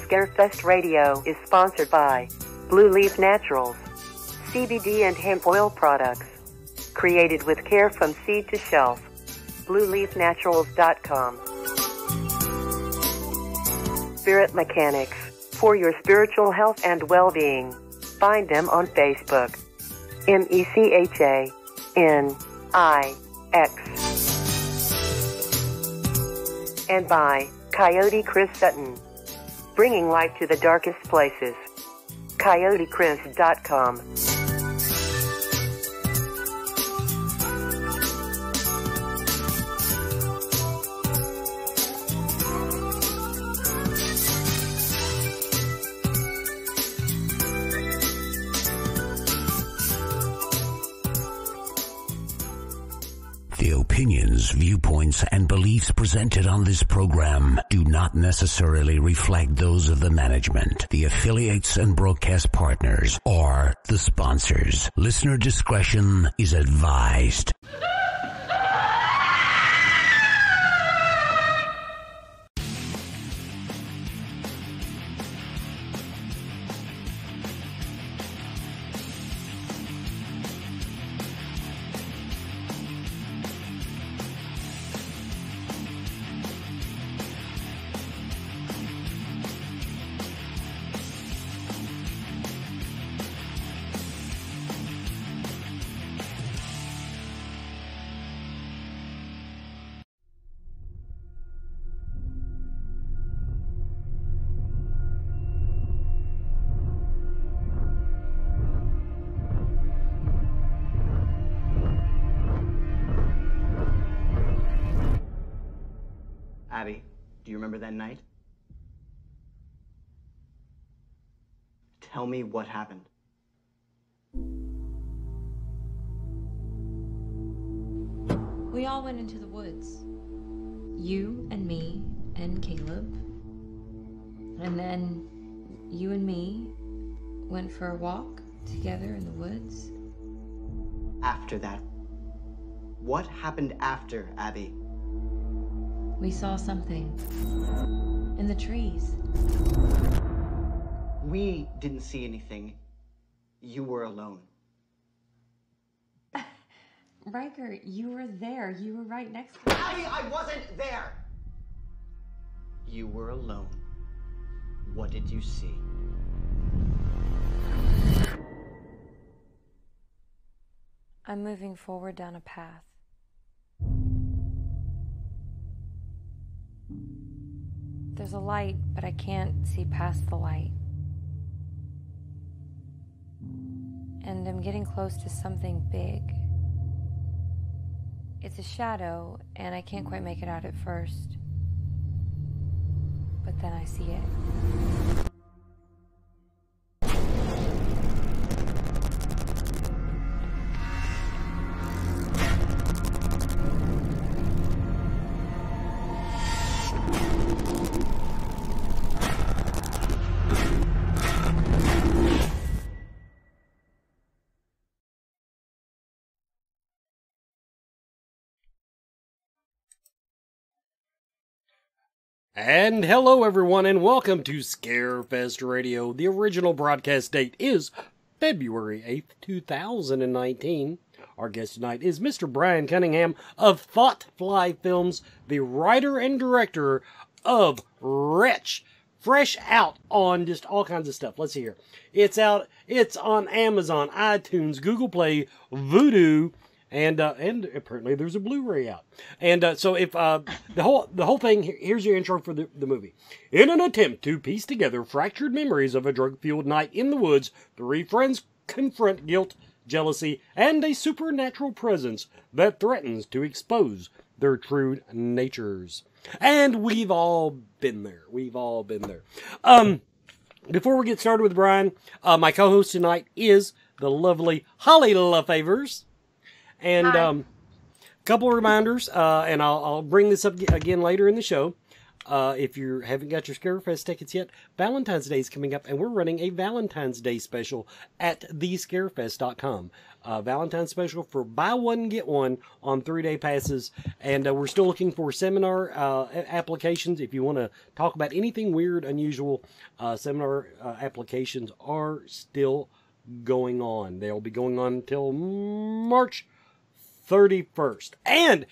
Scarefest Radio is sponsored by Blue Leaf Naturals, CBD and hemp oil products. Created with care from seed to shelf. BlueLeafNaturals.com. Spirit Mechanics, for your spiritual health and well-being. Find them on Facebook. MECHANIX. And by Coyote Chris Sutton, bringing light to the darkest places. CoyoteChris.com. The opinions, viewpoints, and beliefs presented on this program do not necessarily reflect those of the management, the affiliates and broadcast partners, or the sponsors. Listener discretion is advised. Abby, do you remember that night? Tell me what happened. We all went into the woods. You and me and Caleb. And then you and me went for a walk together in the woods. After that, what happened after, Abby? We saw something in the trees. We didn't see anything. You were alone. Riker, you were there. You were right next to me. Abby, I wasn't there! You were alone. What did you see? I'm moving forward down a path. There's a light, but I can't see past the light. And I'm getting close to something big. It's a shadow, and I can't quite make it out at first. But then I see it. And hello everyone, and welcome to Scarefest Radio. The original broadcast date is February 8th, 2019. Our guest tonight is Mr. Brian Cunningham of Thoughtfly Films, the writer and director of Wretch. Fresh out on just all kinds of stuff. Let's see here. It's on Amazon, iTunes, Google Play, Vudu, and apparently there's a Blu-ray out. And so if the whole thing, here's your intro for the movie. In an attempt to piece together fractured memories of a drug-fueled night in the woods, three friends confront guilt, jealousy, and a supernatural presence that threatens to expose their true natures. And we've all been there. Before we get started with Brian, my co-host tonight is the lovely Holly LaFavors. And a couple of reminders, and I'll bring this up again later in the show. If you haven't got your Scarefest tickets yet, Valentine's Day is coming up, and we're running a Valentine's Day special at thescarefest.com. Valentine's special for buy one, get one on 3-day passes. And we're still looking for seminar applications. If you want to talk about anything weird, unusual, seminar applications are still going on. They'll be going on until March 31st. And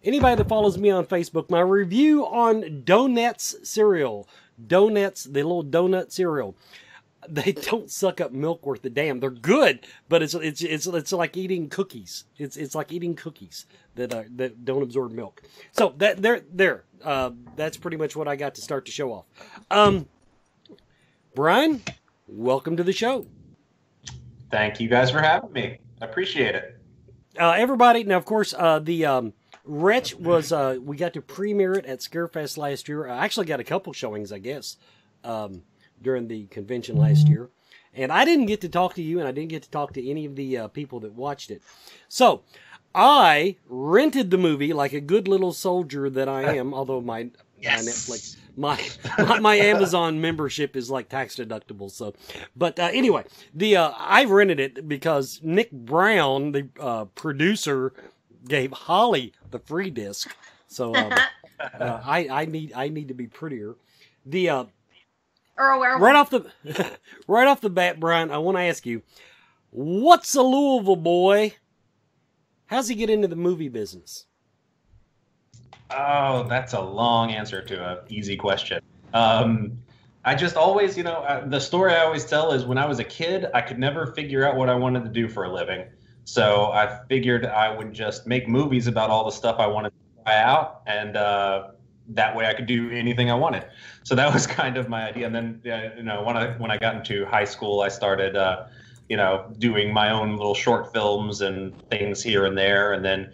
anybody that follows me on Facebook, my review on Donuts cereal, Donuts, the little donut cereal, they don't suck up milk worth a damn. They're good, but it's like eating cookies. It's like eating cookies that don't absorb milk. So that's pretty much what I got to start the show off. Brian, welcome to the show. Thank you guys for having me. I appreciate it. Everybody, now of course, the Wretch was, we got to premiere it at Scarefest last year. I actually got a couple showings, I guess, during the convention last year. And I didn't get to talk to you, and I didn't get to talk to any of the people that watched it. So, I rented the movie like a good little soldier that I am, although my Netflix, my Amazon membership is like tax deductible. So, but anyway, I rented it because Nick Brown, the producer, gave Holly the free disc. So I need to be prettier. Right off the bat, Brian, I want to ask you, what's a Louisville boy? How's he get into the movie business? Oh, that's a long answer to an easy question. I just always, the story I always tell is when I was a kid, I could never figure out what I wanted to do for a living. So I figured I would just make movies about all the stuff I wanted to try out, and that way I could do anything I wanted. So that was kind of my idea. And then, when I got into high school, I started, doing my own little short films and things here and there, and then,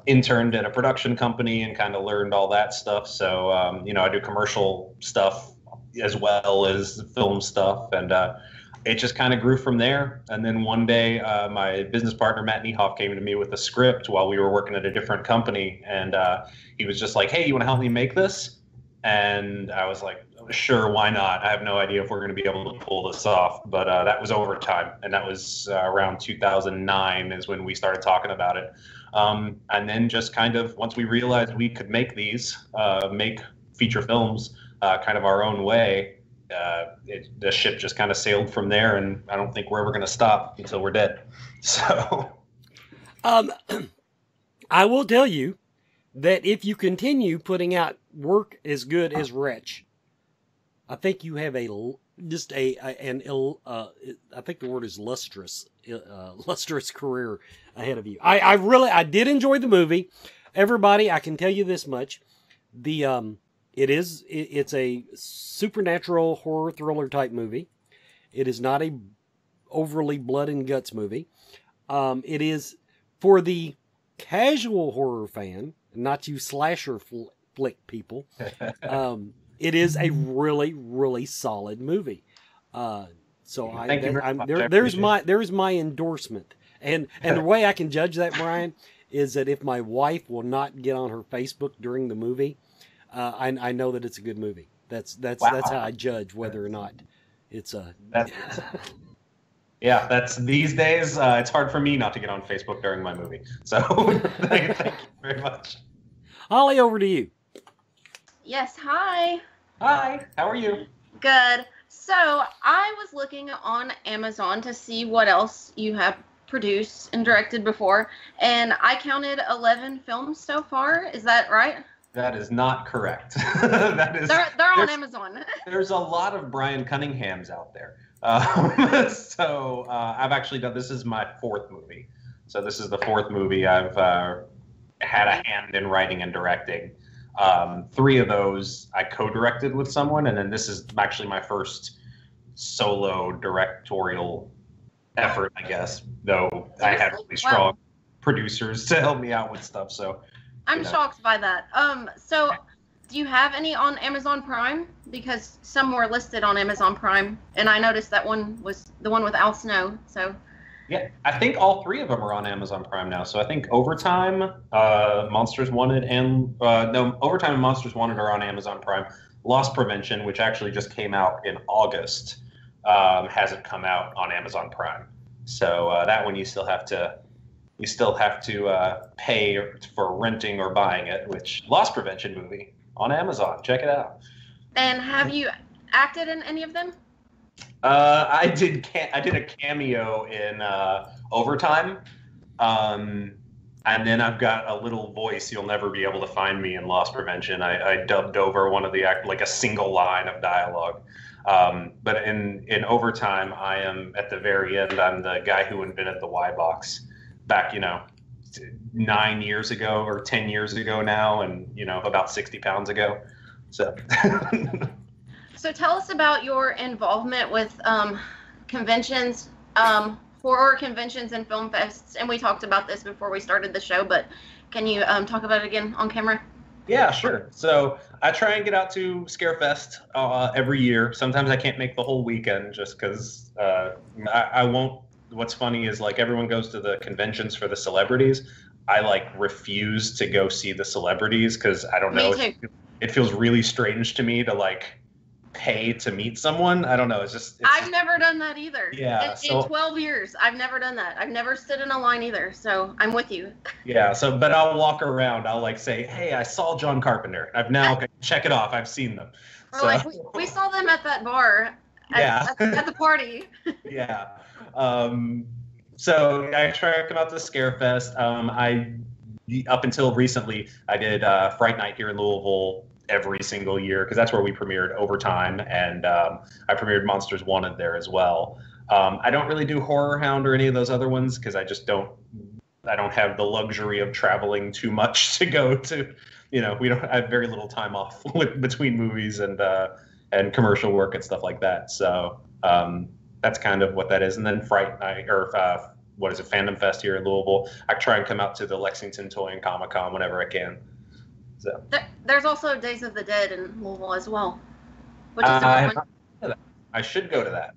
interned at a production company and kind of learned all that stuff. So, I do commercial stuff as well as film stuff, and it just kind of grew from there. And then one day, my business partner, Matt Niehoff, came to me with a script while we were working at a different company. And he was just like, hey, you want to help me make this? And I was like, sure, why not? I have no idea if we're going to be able to pull this off. But that was overtime. And that was around 2009 is when we started talking about it. And then just kind of once we realized we could make these, make feature films kind of our own way, the ship just kind of sailed from there, and I don't think we're ever going to stop until we're dead. So, I will tell you that if you continue putting out work as good as Wretch, I think you have I think the word is lustrous career ahead of you. I did enjoy the movie. Everybody, I can tell you this much: it's a supernatural horror thriller type movie. It is not a overly blood and guts movie. It is for the casual horror fan, not you slasher flick people. It is a really, really solid movie. There's my endorsement. And the way I can judge that, Brian, is that if my wife will not get on her Facebook during the movie, I know that it's a good movie. That's how I judge whether or not it's a. Yeah, that's these days. It's hard for me not to get on Facebook during my movie. So thank you very much. Holly, over to you. Yes, hi. Hi, how are you? Good. So I was looking on Amazon to see what else you have produced and directed before, and I counted 11 films so far. Is that right? That is not correct. They're on Amazon. There's a lot of Brian Cunninghams out there. So I've actually done, this is my fourth movie. So this is the fourth movie I've had a hand in writing and directing. 3 of those I co-directed with someone, and then this is actually my first solo directorial effort, I guess, though I had really strong producers to help me out with stuff. So I'm shocked by that. So do you have any on Amazon Prime? Because some were listed on Amazon Prime, and I noticed that one was the one with Al Snow. So yeah, I think all 3 of them are on Amazon Prime now. So I think Overtime, Monsters Wanted, and Overtime and Monsters Wanted are on Amazon Prime. Loss Prevention, which actually just came out in August, hasn't come out on Amazon Prime. So that one you still have to pay for renting or buying it. Which Loss Prevention movie on Amazon. Check it out. And have you acted in any of them? I did a cameo in Overtime. And then I've got a little voice. You'll never be able to find me in Loss Prevention. I dubbed over one of the like a single line of dialogue. But in Overtime, I am at the very end. I'm the guy who invented the Y box back, 9 years ago or 10 years ago now, and about 60 pounds ago. So. So tell us about your involvement with conventions. Horror conventions and film fests, and we talked about this before we started the show, but can you talk about it again on camera? Yeah, sure. So I try and get out to Scarefest every year. Sometimes I can't make the whole weekend just because I won't. What's funny is like everyone goes to the conventions for the celebrities. I like refuse to go see the celebrities because I don't know. It feels really strange to me to like pay to meet someone. I don't know. I've never done that either. Yeah. In 12 years, I've never done that. I've never stood in a line either. So I'm with you. Yeah. So, but I'll walk around. I'll like say, hey, I saw John Carpenter. I've now check it off. I've seen them. Or like we saw them at that bar. At the party. Yeah. So I try to come out to Scarefest. Up until recently, I did Fright Night here in Louisville every single year because that's where we premiered Overtime, and I premiered Monsters Wanted there as well. I don't really do Horror Hound or any of those other ones because I don't have the luxury of traveling too much to go to, I have very little time off between movies and commercial work and stuff like that. So that's kind of what that is. And then Fright Night Fandom Fest here in Louisville. I try and come out to the Lexington Toy and Comic Con whenever I can. So. There's also Days of the Dead in Louisville as well. Which is I should go to that.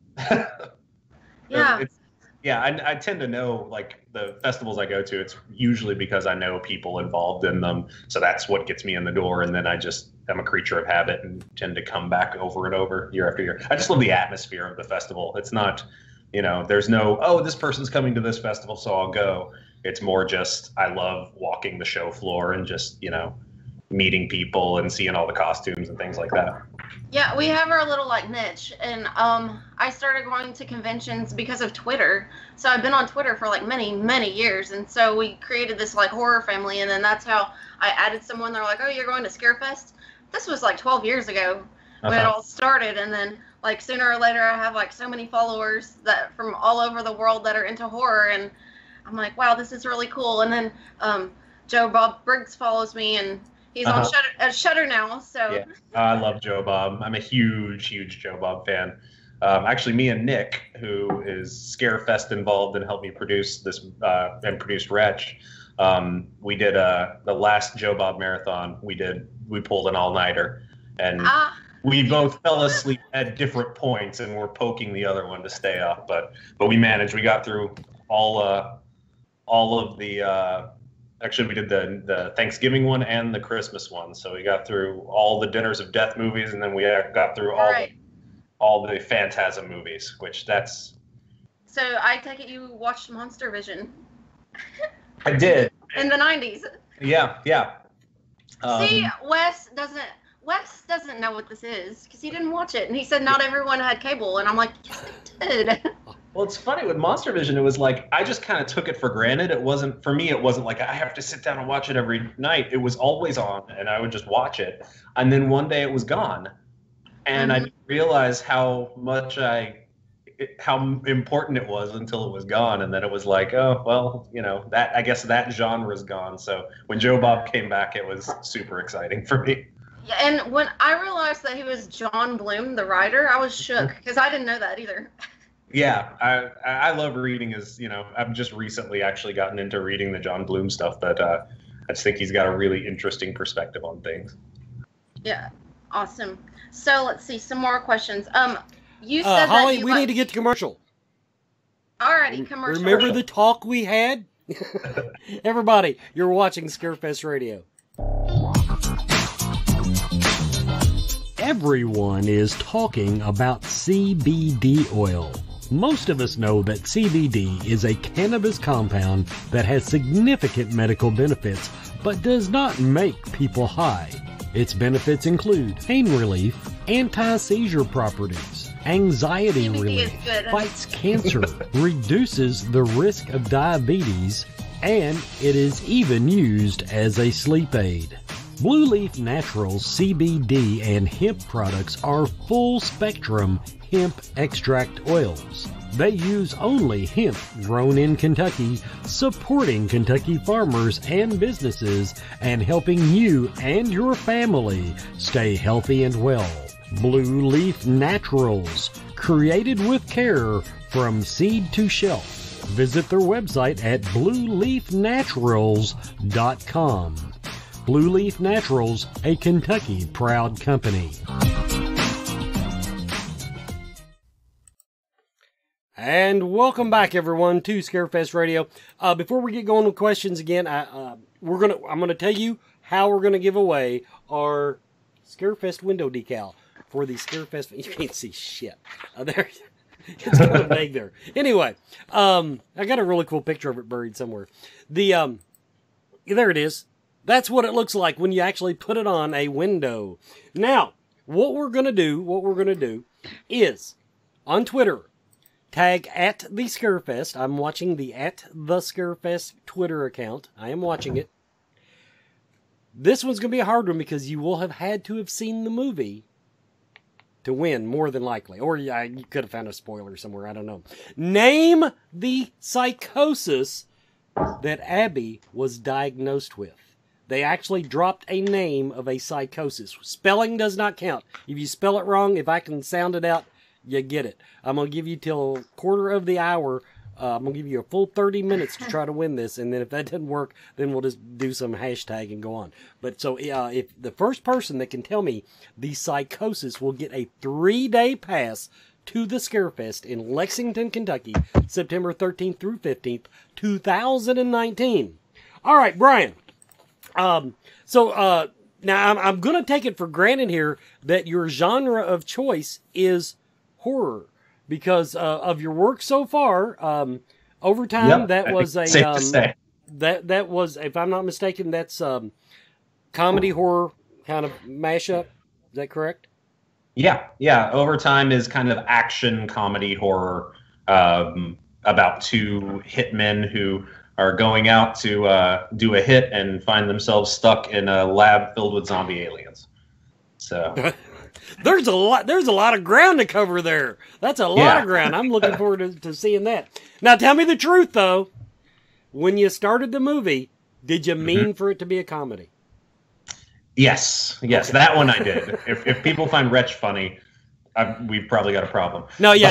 Yeah. I tend to know like the festivals I go to. It's usually because I know people involved in them, so that's what gets me in the door. And then I'm a creature of habit and tend to come back over and over year after year. I just love the atmosphere of the festival. It's not, there's no this person's coming to this festival, so I'll go. It's more just I love walking the show floor and just meeting people and seeing all the costumes and things like that. Yeah, we have our little like niche, and I started going to conventions because of Twitter. So I've been on Twitter for like many years, and so we created this like horror family, and then that's how I added someone. They're like, oh, you're going to Scarefest? This was like 12 years ago when it all started, and then like sooner or later I have like so many followers that from all over the world that are into horror, and I'm like, wow, this is really cool. And then Joe Bob Briggs follows me, and he's on Shudder now, so. Yeah, I love Joe Bob. I'm a huge Joe Bob fan. Actually, me and Nick, who is Scarefest involved and helped me produce this and produced Wretch, we did the last Joe Bob marathon. We pulled an all-nighter, and we both fell asleep at different points, and we're poking the other one to stay up. But we managed. We got through all of the. Actually, we did the Thanksgiving one and the Christmas one. So we got through all the Dinners of Death movies, and then we got through all the Phantasm movies, which that's... So I take it you watched Monster Vision. I did. In the 90s. Yeah. See, Wes doesn't know what this is, because he didn't watch it. And he said not everyone had cable, and I'm like, yes, they did. Well, it's funny with Monster Vision. It was like I just kind of took it for granted. It wasn't like I have to sit down and watch it every night. It was always on, and I would just watch it. And then one day it was gone, and I didn't realize how important it was until it was gone. And then it was like, oh well, that I guess that genre is gone. So when Joe Bob came back, it was super exciting for me. Yeah, and when I realized that he was John Bloom, the writer, I was shook because I didn't know that either. Yeah, I love reading I've just recently actually gotten into reading the John Bloom stuff, but I just think he's got a really interesting perspective on things. Yeah, awesome. So let's see, some more questions. You said Holly, that we need to get to commercial. Alrighty, commercial. Remember the talk we had? Everybody, you're watching Scarefest Radio. Everyone is talking about CBD oil. Most of us know that CBD is a cannabis compound that has significant medical benefits, but does not make people high. Its benefits include pain relief, anti-seizure properties, anxiety CBD relief, is good. fights cancer, reduces the risk of diabetes, and it is even used as a sleep aid. Blue Leaf Naturals CBD and hemp products are full-spectrum hemp extract oils. They use only hemp grown in Kentucky, supporting Kentucky farmers and businesses and helping you and your family stay healthy and well. Blue Leaf Naturals, created with care from seed to shelf. Visit their website at blueleafnaturals.com. Blue Leaf Naturals, a Kentucky proud company. And welcome back, everyone, to Scarefest Radio. Before we get going with questions again, I'm gonna tell you how we're gonna give away our Scarefest window decal for the Scarefest. You can't see shit. There, it's kind of vague there. Anyway, I got a really cool picture of it buried somewhere. There it is. That's what it looks like when you actually put it on a window. Now, what we're gonna do is on Twitter, tag at the Scarefest. I'm watching the at the Scarefest Twitter account. I am watching it. This one's going to be a hard one because you will have had to have seen the movie to win, more than likely. Or you could have found a spoiler somewhere. I don't know. Name the psychosis that Abby was diagnosed with. They actually dropped a name of a psychosis. Spelling does not count. If you spell it wrong, if I can sound it out, you get it. I'm going to give you till quarter of the hour. I'm going to give you a full 30 minutes to try to win this. And then if that doesn't work, then we'll just do some hashtag and go on. But so if the first person that can tell me the psychosis will get a 3-day pass to the Scarefest in Lexington, Kentucky, September 13th through 15th, 2019. All right, Brian. Now I'm going to take it for granted here that your genre of choice is horror because of your work so far. Overtime, Yep, that I was think a safe to say. that was, if I'm not mistaken, that's comedy horror kind of mashup. Is that correct? Yeah. Overtime is kind of action comedy horror about two hitmen who are going out to do a hit and find themselves stuck in a lab filled with zombie aliens. So there's a lot of ground to cover there. That's a lot of ground. I'm looking forward to seeing that. Now tell me the truth though. When you started the movie, did you mean for it to be a comedy? Yes, okay. That one I did. If people find Wretch funny, we've probably got a problem. No. Okay.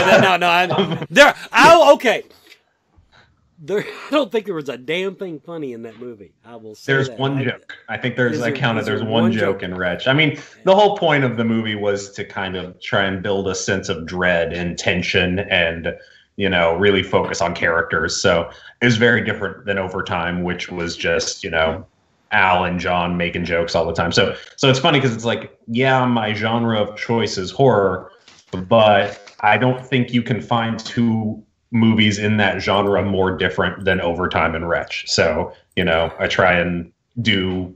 I don't think there was a damn thing funny in that movie. I will say there's that. one joke. I think there's there's one joke in Wretch. I mean, the whole point of the movie was to kind of try and build a sense of dread and tension and, really focus on characters. So it was very different than Overtime, which was just, Al and John making jokes all the time. So it's funny because it's like, my genre of choice is horror, but I don't think you can find two movies in that genre more different than Overtime and Wretch. So, I try and do,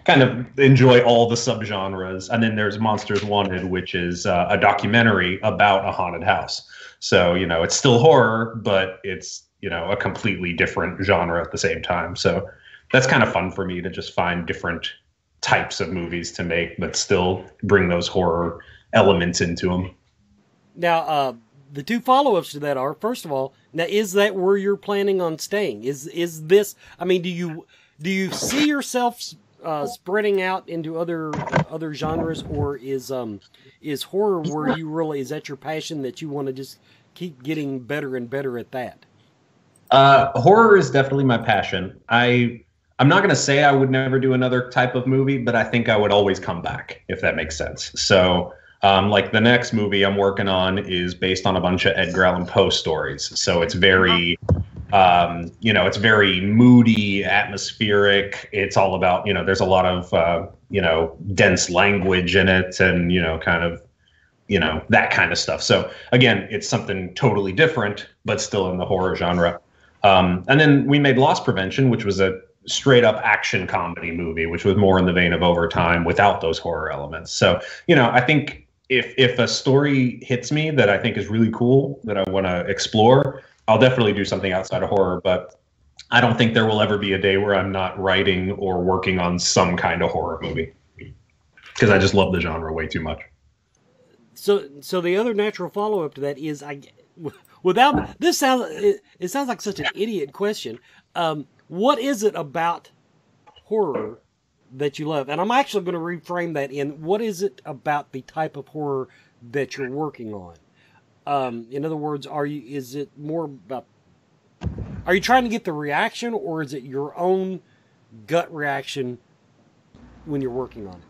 kind of enjoy all the subgenres. And then there's Monsters Wanted, which is a documentary about a haunted house. So, it's still horror, but it's, a completely different genre at the same time. So that's kind of fun for me to just find different types of movies to make, but still bring those horror elements into them. Now, the two follow-ups to that are, first of all, now is that where you're planning on staying? Is this? I mean, do you see yourself spreading out into other genres, or is horror where you really, is that your passion that you want to just keep getting better and better at that? Horror is definitely my passion. I'm not going to say I would never do another type of movie, but I think I would always come back, if that makes sense. So, like the next movie I'm working on is based on a bunch of Edgar Allan Poe stories. So it's very, it's very moody, atmospheric. It's all about, there's a lot of, dense language in it and, kind of, that kind of stuff. So again, it's something totally different, but still in the horror genre. And then we made Loss Prevention, which was a straight up action comedy movie, which was more in the vein of Overtime without those horror elements. So, I think if a story hits me that I think is really cool, that I want to explore, I'll definitely do something outside of horror. But I don't think there will ever be a day where I'm not writing or working on some kind of horror movie, because I just love the genre way too much. So the other natural follow-up to that is, it sounds like such an idiot question. What is it about horror that you love? And I'm actually going to reframe that in, what is it about the type of horror that you're working on? In other words, are you trying to get the reaction, or is it your own gut reaction when you're working on it?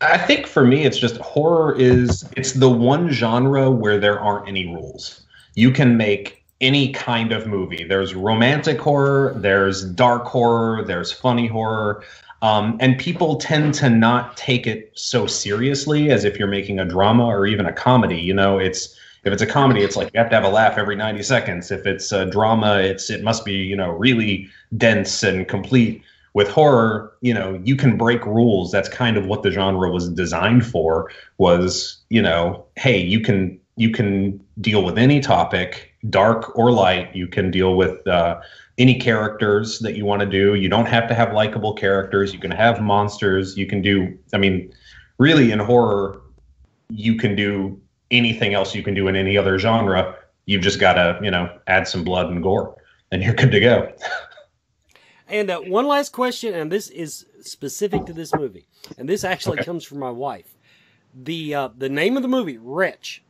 I think for me, it's just it's the one genre where there aren't any rules. You can make any kind of movie. There's romantic horror, there's dark horror, there's funny horror. And people tend to not take it so seriously as if you're making a drama or even a comedy. If it's a comedy, it's like you have to have a laugh every 90 seconds. If it's a drama, it must be, really dense and complete. With horror, you can break rules. That's kind of what the genre was designed for, was, hey, you can deal with any topic, dark or light. You can deal with any characters that you want to do. You don't have to have likable characters. You can have monsters. You can do, really in horror, you can do anything else you can do in any other genre. You've just got to, add some blood and gore, and you're good to go. And one last question, and this is specific to this movie, and this actually comes from my wife. The name of the movie, Wretch.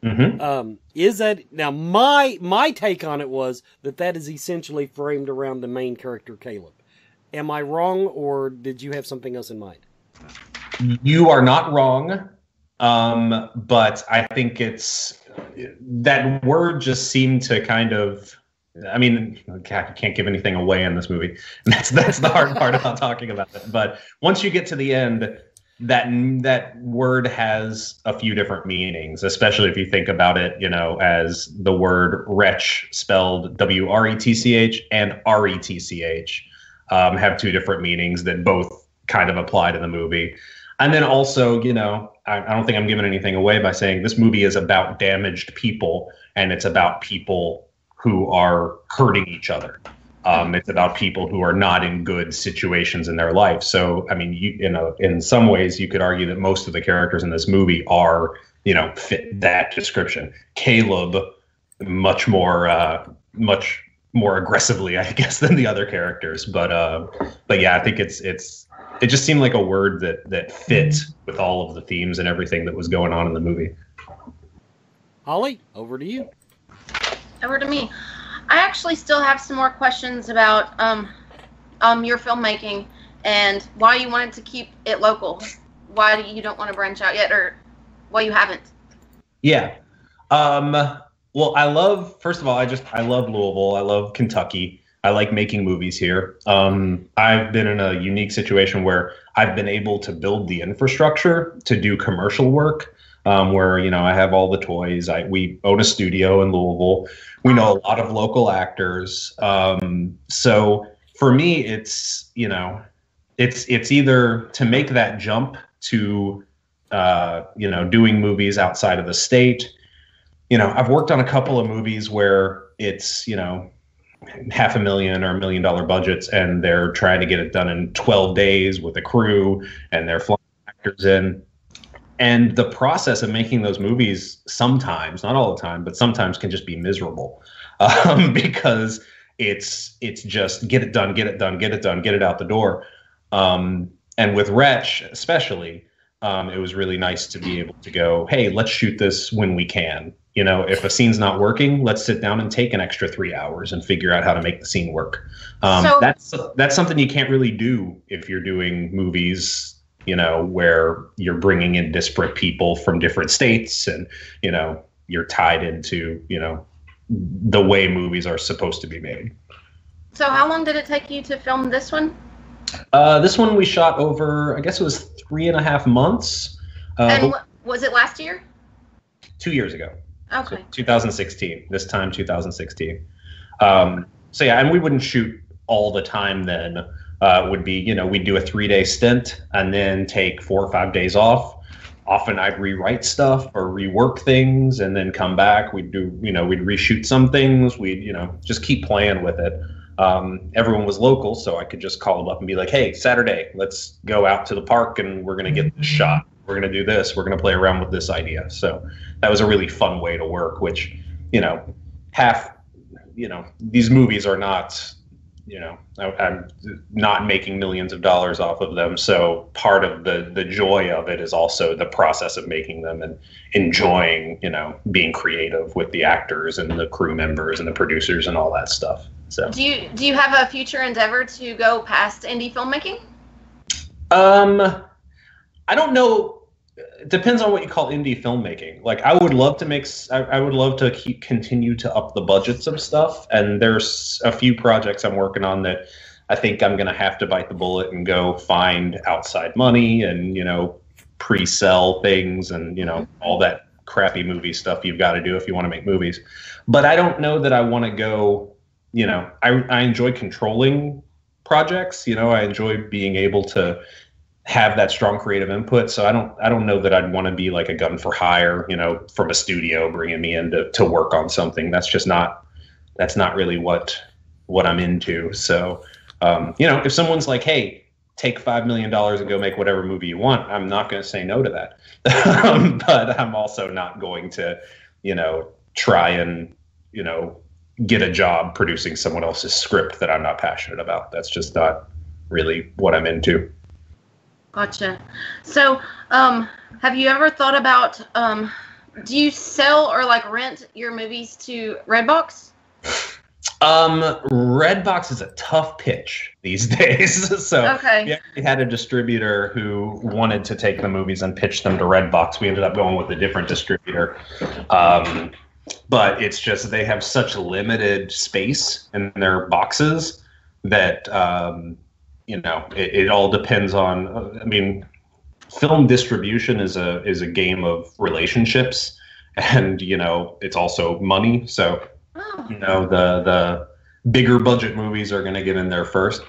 Mm-hmm. Is that now? My take on it was that is essentially framed around the main character, Caleb. Am I wrong, or did you have something else in mind? You are not wrong, but I think that word just seemed to kind of. I can't give anything away in this movie. That's the hard part about talking about it. But once you get to the end, that word has a few different meanings, especially if you think about it, as the word wretch, spelled W-R-E-T-C-H, and R-E-T-C-H, have two different meanings that both kind of apply to the movie. And then also, I don't think I'm giving anything away by saying this movie is about damaged people, and it's about people who are hurting each other. It's about people who are not in good situations in their life. So, in some ways, you could argue that most of the characters in this movie are, fit that description. Caleb, much more aggressively, I guess, than the other characters. But yeah, I think it just seemed like a word that fit with all of the themes and everything that was going on in the movie. Holly, over to you. Over to me. I actually still have some more questions about your filmmaking and why you wanted to keep it local. Why you don't want to branch out yet, or why you haven't? Yeah. Well, I love Louisville. I love Kentucky. I like making movies here. I've been in a unique situation where I've been able to build the infrastructure to do commercial work. Where I have all the toys. We own a studio in Louisville. We know a lot of local actors. So for me, it's either to make that jump to doing movies outside of the state. I've worked on a couple of movies where it's $500,000 or $1 million budgets, and they're trying to get it done in 12 days with a crew, and they're flying actors in. And the process of making those movies sometimes, not all the time, but sometimes can just be miserable because it's just get it done, get it out the door. And with Wretch especially, it was really nice to be able to go, hey, let's shoot this when we can. If a scene's not working, let's sit down and take an extra 3 hours and figure out how to make the scene work. That's something you can't really do if you're doing movies where you're bringing in disparate people from different states and, you're tied into, the way movies are supposed to be made. So how long did it take you to film this one? This one we shot over, I guess it was 3.5 months. And Was it last year? 2 years ago. Okay. So 2016. This time, 2016. So yeah, and we wouldn't shoot all the time then. It would be, you know, we'd do a 3-day stint and then take 4 or 5 days off. Often I'd rewrite stuff or rework things and then come back. We'd do, you know, we'd reshoot some things. We'd, you know, just keep playing with it. Everyone was local, so I could just call them up and be like, hey, Saturday, let's go out to the park and we're going to get this shot. We're going to do this. We're going to play around with this idea. So that was a really fun way to work, which, you know, these movies are not, you know, I'm not making millions of dollars off of them. So part of the joy of it is also the process of making them and enjoying, you know, being creative with the actors and the crew members and the producers and all that stuff. So do you have a future endeavor to go past indie filmmaking? I don't know. It depends on what you call indie filmmaking. Like, I would love to continue to up the budgets of stuff. And there's a few projects I'm working on that I think I'm going to have to bite the bullet and go find outside money and, you know, pre-sell things and, you know, all that crappy movie stuff you've got to do if you want to make movies. But I don't know that I want to go, you know, I enjoy controlling projects. You know, I enjoy being able to have that strong creative input. So I don't know that I'd want to be like a gun for hire, you know, from a studio bringing me in to work on something. That's not really what I'm into. So, you know, if someone's like, hey, take $5 million and go make whatever movie you want, I'm not going to say no to that. But I'm also not going to, you know, try and, you know, get a job producing someone else's script that I'm not passionate about. That's just not really what I'm into. Gotcha. So, have you ever thought about, do you sell or like rent your movies to Redbox? Redbox is a tough pitch these days. So okay. We had a distributor who wanted to take the movies and pitch them to Redbox. We ended up going with a different distributor. But it's just, they have such limited space in their boxes that, you know, it all depends on, I mean, film distribution is a game of relationships and, you know, it's also money. So, you know, the bigger budget movies are going to get in there first.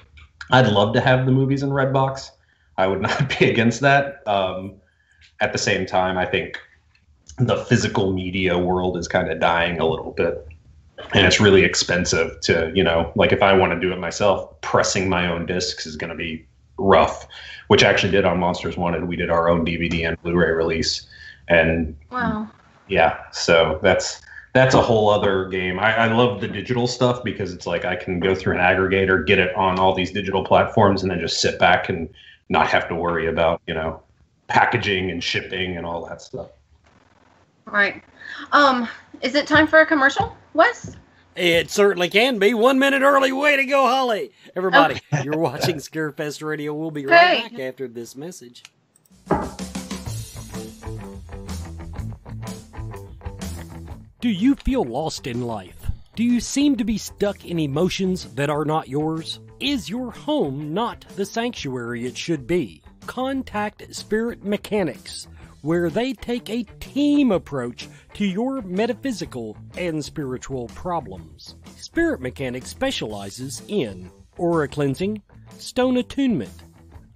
I'd love to have the movies in Redbox. I would not be against that. At the same time, I think the physical media world is kind of dying a little bit. And it's really expensive to, you know, like if I want to do it myself, pressing my own discs is going to be rough, which I actually did on Monsters Wanted. We did our own DVD and Blu-ray release. And wow. Yeah, so that's a whole other game. I love the digital stuff because it's like I can go through an aggregator, get it on all these digital platforms, and then just sit back and not have to worry about, you know, packaging and shipping and all that stuff. Right. Is it time for a commercial, Wes? It certainly can be. 1 minute early. Way to go, Holly. Everybody, You're watching Scarefest Radio. We'll be right back after this message. Do you feel lost in life? Do you seem to be stuck in emotions that are not yours? Is your home not the sanctuary it should be? Contact Spirit Mechanics, where they take a team approach to your metaphysical and spiritual problems. Spirit Mechanics specializes in aura cleansing, stone attunement,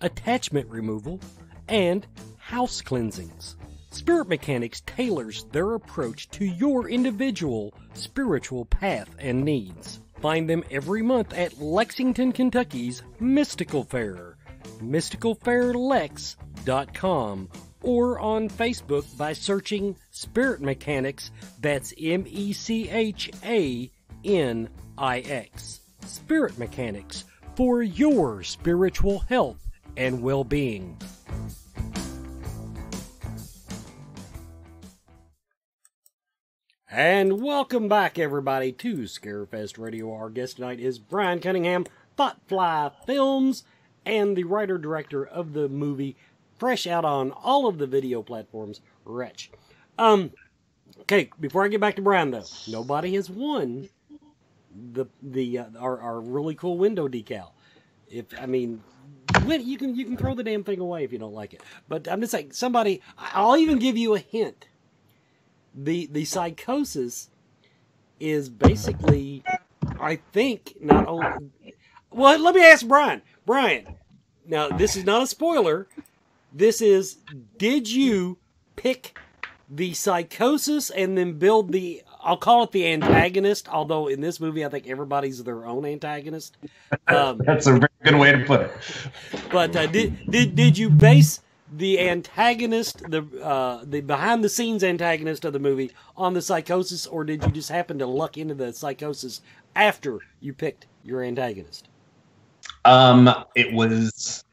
attachment removal, and house cleansings. Spirit Mechanics tailors their approach to your individual spiritual path and needs. Find them every month at Lexington, Kentucky's Mystical Fair, mysticalfairlex.com, or on Facebook by searching Spirit Mechanics, that's MECHANIX. Spirit Mechanics, for your spiritual health and well-being. And welcome back, everybody, to Scarefest Radio. Our guest tonight is Brian Cunningham, Thoughtfly Films, and the writer-director of the movie, fresh out on all of the video platforms, Wretch. Okay, before I get back to Brian, though, nobody has won our really cool window decal. you can throw the damn thing away if you don't like it. But I'm just saying, somebody. I'll even give you a hint. The psychosis is basically, I think, not only. Well, let me ask Brian. Brian, now this is not a spoiler. This is, did you pick the psychosis and then build the, I'll call it the antagonist, although in this movie I think everybody's their own antagonist. That's a very good way to put it. But did you base the antagonist, the behind the scenes antagonist of the movie on the psychosis, or did you just happen to luck into the psychosis after you picked your antagonist? It was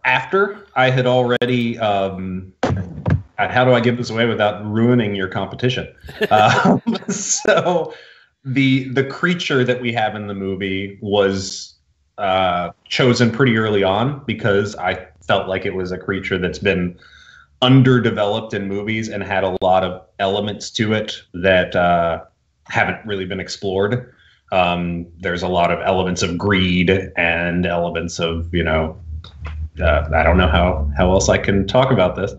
after I had already. How do I give this away without ruining your competition? So the creature that we have in the movie was chosen pretty early on because I felt like it was a creature that's been underdeveloped in movies and had a lot of elements to it that haven't really been explored. There's a lot of elements of greed and elements of, I don't know how else I can talk about this.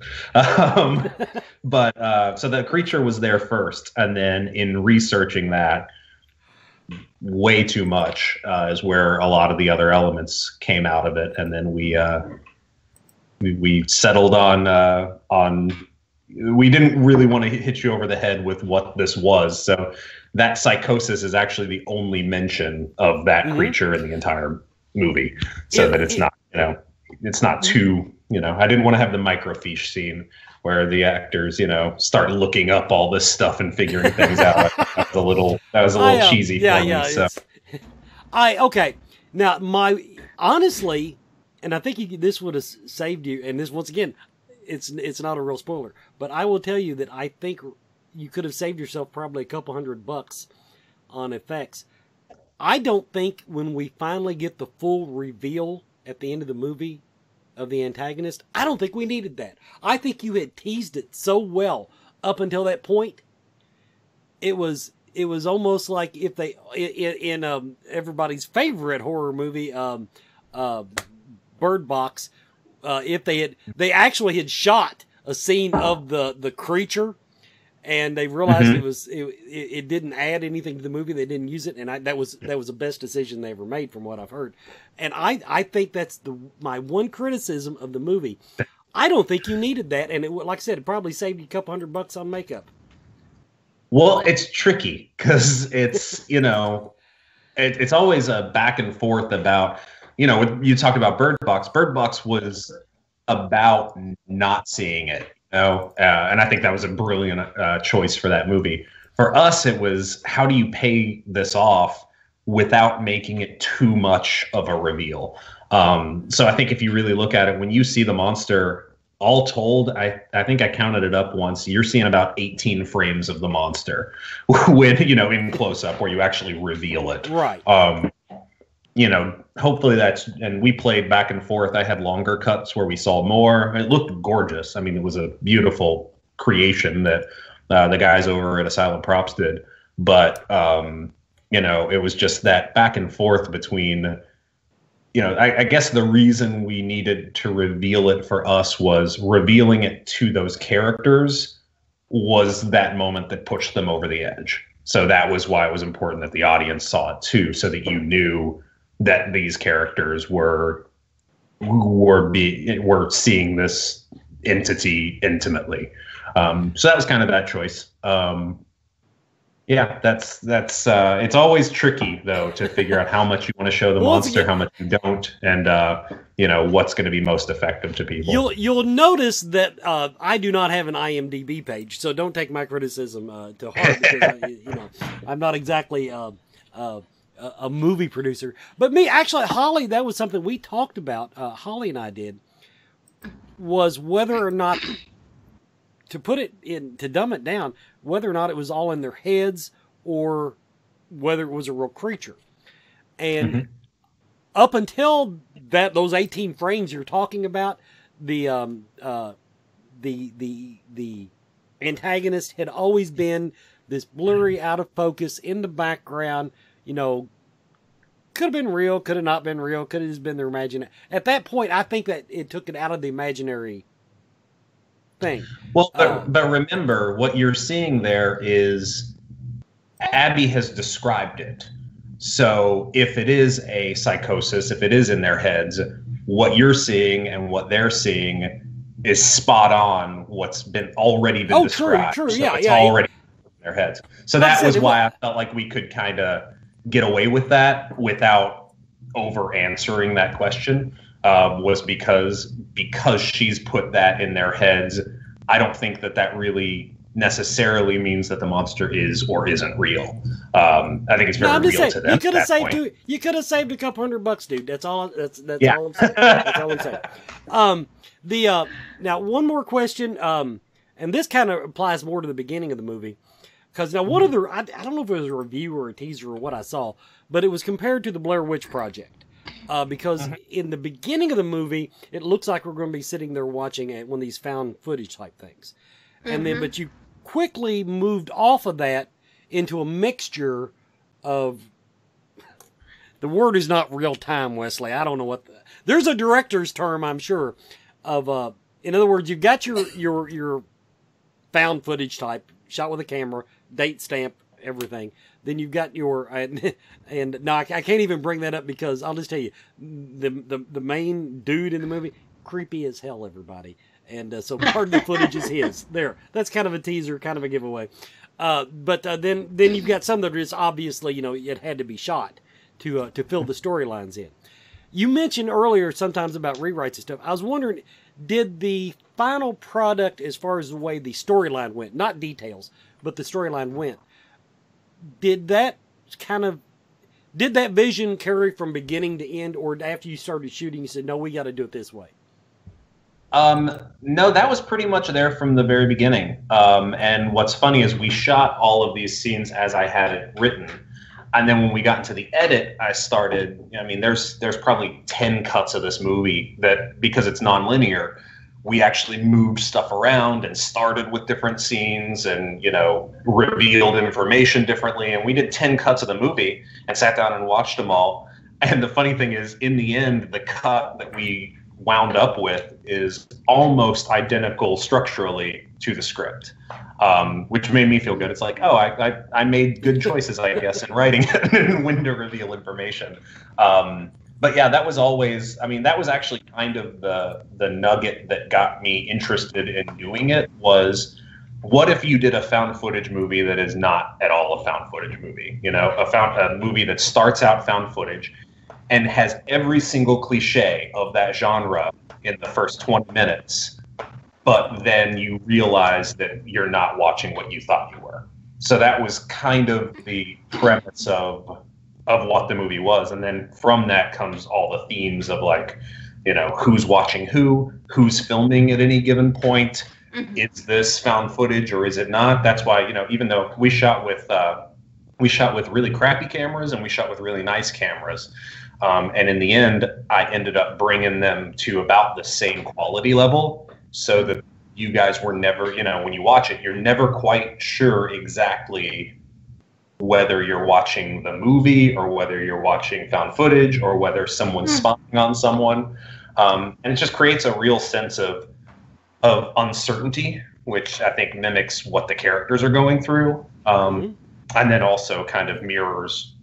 But so the creature was there first. And then in researching that, way too much is where a lot of the other elements came out of it. And then we settled on we didn't really want to hit you over the head with what this was. So that psychosis is actually the only mention of that creature in the entire movie. So that it's not, it's not too, I didn't want to have the microfiche scene where the actors, start looking up all this stuff and figuring things out. That was a little cheesy for me. So. Okay. Now, honestly, and I think this would have saved you, and this, once again, it's not a real spoiler, but I will tell you that I think you could have saved yourself probably a couple $100 on effects. I don't think when we finally get the full reveal at the end of the movie of the antagonist, I don't think we needed that. I think you had teased it so well up until that point. It was almost like if they in everybody's favorite horror movie, Bird Box, if they actually had shot a scene of the creature, and they realized it didn't add anything to the movie. They didn't use it, and that was the best decision they ever made, from what I've heard. And I think that's my one criticism of the movie. I don't think you needed that, and like I said, it probably saved you a couple $100 on makeup. Well, it's tricky because it's it's always a back and forth about you talked about Bird Box. Bird Box was about not seeing it. And I think that was a brilliant choice for that movie. For us, it was, how do you pay this off without making it too much of a reveal? So I think if you really look at it, when you see the monster, all told, I think I counted it up once, you're seeing about 18 frames of the monster when, in close up, where you actually reveal it. Right. Hopefully and we played back and forth. I had longer cuts where we saw more. It looked gorgeous. I mean, it was a beautiful creation that the guys over at Asylum Props did. But, it was just that back and forth between, I guess the reason we needed to reveal it for us was revealing it to those characters was that moment that pushed them over the edge. So that was why it was important that the audience saw it too, so that you knew that these characters were seeing this entity intimately. So that was kind of that choice. That's it's always tricky though to figure out how much you want to show the monster, how much you don't, and what's going to be most effective to people. You'll notice that I do not have an IMDb page, so don't take my criticism to heart, because I'm not exactly a movie producer. But me, actually, Holly, that was something we talked about, Holly and I did, was whether or not, to dumb it down, whether or not it was all in their heads or whether it was a real creature. And up until those 18 frames you're talking about, the antagonist had always been this blurry, out of focus, in the background, could have been real, could have not been real, could have just been their imagination. At that point, I think that it took it out of the imaginary thing. Well, but remember, what you're seeing there is Abby has described it. So if it is a psychosis, if it is in their heads, what you're seeing and what they're seeing is spot on what's already been described. True. So Yeah, it's yeah. already in their heads. So that was why I felt like we could kind of get away with that without over answering that question, was because she's put that in their heads. I don't think that really necessarily means that the monster is or isn't real. I think it's very real to them. You could have saved a couple $100, dude. That's all. That's Yeah. all I'm saying. That's all I'm saying. Now one more question, and this kind of applies more to the beginning of the movie, because now one of the I don't know if it was a review or a teaser or what I saw, but it was compared to the Blair Witch Project. Because in the beginning of the movie, it looks like we're going to be sitting there watching one of these found footage type things, and then but you quickly moved off of that into a mixture of, the word is not real time, Wesley. I don't know there's a director's term, I'm sure, of in other words, you've got your found footage type shot with a camera, date stamp, everything. Then you've got your and no, I can't even bring that up because I'll just tell you, the main dude in the movie, creepy as hell, everybody. And so part of the footage is his. There, that's kind of a teaser, kind of a giveaway. But then you've got some that are just obviously, it had to be shot to fill the storylines in. You mentioned earlier sometimes about rewrites and stuff. I was wondering, did the final product, as far as the way the storyline went, not details, but the storyline went, did that vision carry from beginning to end, or after you started shooting, you said, no, we got to do it this way? No, that was pretty much there from the very beginning. And what's funny is we shot all of these scenes as I had it written. And then when we got into the edit, I started, there's probably 10 cuts of this movie that, because it's nonlinear, we actually moved stuff around and started with different scenes and, revealed information differently. And we did 10 cuts of the movie and sat down and watched them all. And the funny thing is, in the end, the cut that we wound up with is almost identical structurally to the script, which made me feel good. It's like, oh, I made good choices, I guess, in writing it and when to reveal information. But yeah, that was always, that was actually kind of the nugget that got me interested in doing it, was what if you did a found footage movie that is not at all a found footage movie? A movie that starts out found footage and has every single cliche of that genre in the first 20 minutes, but then you realize that you're not watching what you thought you were. So that was kind of the premise of what the movie was. And then from that comes all the themes of who's watching who's filming at any given point. Mm-hmm. Is this found footage or is it not? That's why, even though we shot with really crappy cameras and we shot with really nice cameras, and in the end, I ended up bringing them to about the same quality level, so that you guys were never, when you watch it, you're never quite sure exactly whether you're watching the movie or whether you're watching found footage or whether someone's spying on someone. And it just creates a real sense of uncertainty, which I think mimics what the characters are going through. And then also kind of mirrors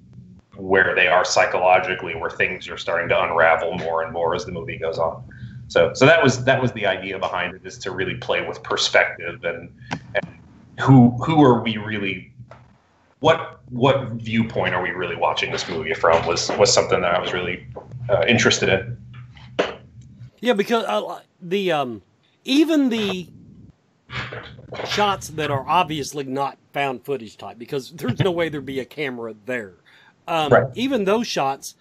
where they are psychologically, where things are starting to unravel more and more as the movie goes on. So that was the idea behind it, is to really play with perspective and who are we really, what viewpoint are we really watching this movie from, was something that I was really interested in. Yeah, because even the shots that are obviously not found footage type, because there's no way there'd be a camera there. Right. Even those shots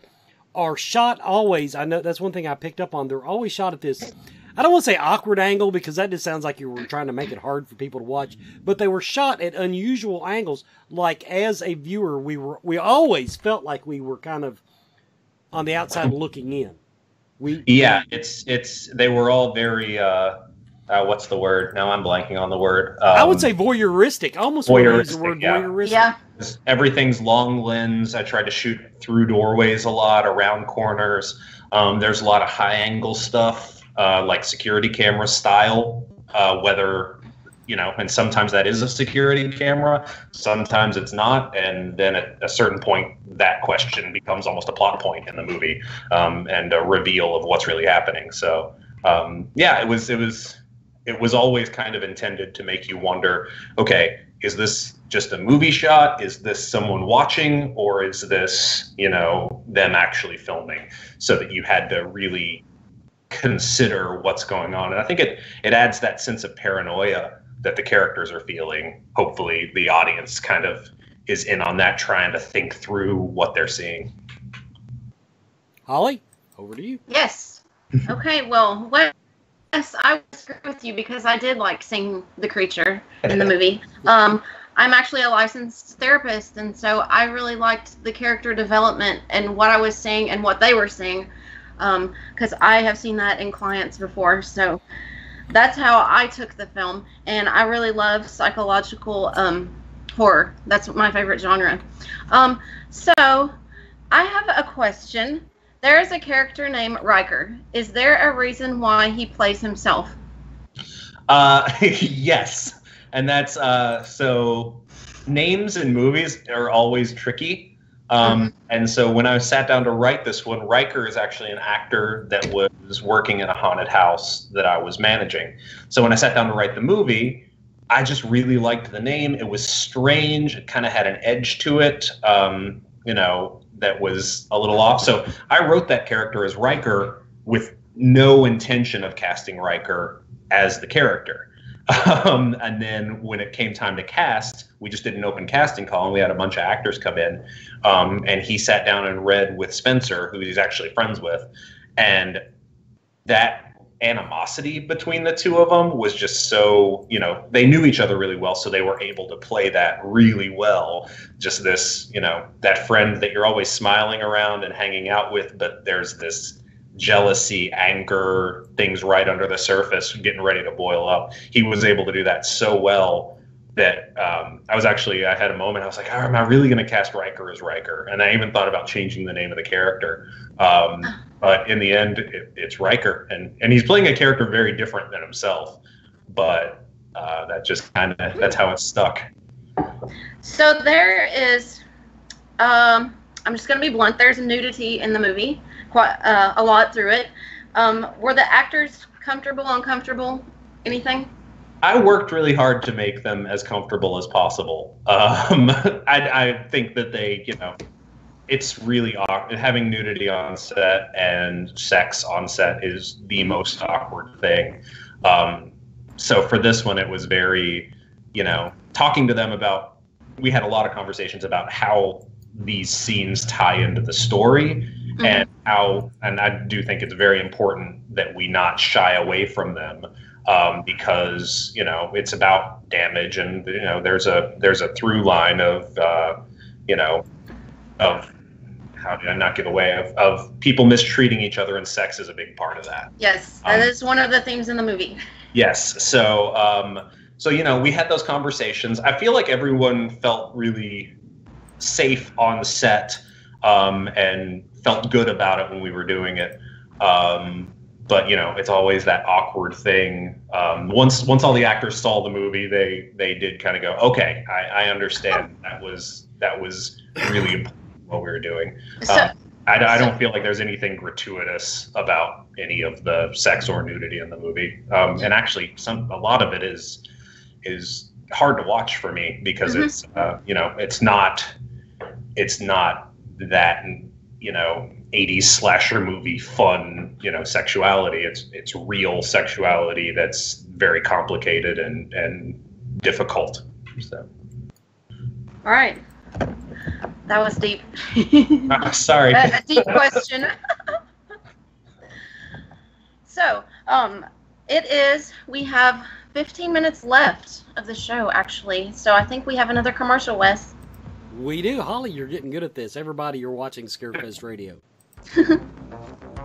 are shot always. I know that's one thing I picked up on. They're always shot at this, I don't want to say awkward angle, because that just sounds like you were trying to make it hard for people to watch, but they were shot at unusual angles. Like, as a viewer, we always felt like we were kind of on the outside looking in. They were all very what's the word? Now I'm blanking on the word. I would say voyeuristic. I almost want to use the word yeah. voyeuristic. Yeah. Everything's long lens. I try to shoot through doorways a lot, around corners. There's a lot of high angle stuff, like security camera style, whether, and sometimes that is a security camera, sometimes it's not. And then at a certain point, that question becomes almost a plot point in the movie, and a reveal of what's really happening. So, yeah, it was always kind of intended to make you wonder, okay, is this just a movie shot? Is this someone watching? Or is this, them actually filming? So that you had to really consider what's going on. And I think it adds that sense of paranoia that the characters are feeling. Hopefully the audience kind of is in on that, trying to think through what they're seeing. Holly, over to you. Yes. Okay, well, yes, I would agree with you because I did like seeing the creature in the movie. I'm actually a licensed therapist, and so I really liked the character development and what I was seeing and what they were seeing, because I have seen that in clients before. So that's how I took the film, and I really love psychological horror. That's my favorite genre. So I have a question. There is a character named Riker. Is there a reason why he plays himself? Yes. And that's, so names in movies are always tricky. And so when I sat down to write this one, Riker is actually an actor that was working in a haunted house that I was managing. So when I sat down to write the movie, I just really liked the name. It was strange. It kind of had an edge to it, that was a little off. So I wrote that character as Riker with no intention of casting Riker as the character. And then when it came time to cast, we just did an open casting call, and we had a bunch of actors come in. And he sat down and read with Spencer, who he's actually friends with. And that animosity between the two of them was just so, they knew each other really well, so they were able to play that really well. Just this, that friend that you're always smiling around and hanging out with, but there's this jealousy, anger, things right under the surface getting ready to boil up. He was able to do that so well that I had a moment. I was like, am I really going to cast Riker as Riker? And I even thought about changing the name of the character. But in the end, it's Riker. And he's playing a character very different than himself. But that just that's how it's stuck. So there is, I'm just going to be blunt, there's nudity in the movie. Quite a lot through it. Were the actors comfortable, uncomfortable, anything? I worked really hard to make them as comfortable as possible. I think that they, it's really awkward. Having nudity on set and sex on set is the most awkward thing. So for this one, it was very, talking to them about, we had a lot of conversations about how these scenes tie into the story. And and I do think it's very important that we not shy away from them, because it's about damage, and there's a through line of how do I not give away of people mistreating each other, and sex is a big part of that. Yes, that is one of the themes in the movie. Yes, so we had those conversations. I feel like everyone felt really safe on set, and felt good about it when we were doing it. But it's always that awkward thing. Once all the actors saw the movie, they did kind of go, okay, I understand. That was really important what we were doing. I don't feel like there's anything gratuitous about any of the sex or nudity in the movie. And actually, a lot of it is hard to watch for me because it's not that 80s slasher movie fun, sexuality. It's real sexuality that's very complicated and difficult. So. All right. That was deep. Sorry. A deep question. So, we have 15 minutes left of the show, actually. So I think we have another commercial, Wes. We do. Holly, you're getting good at this. Everybody, you're watching Scarefest Radio.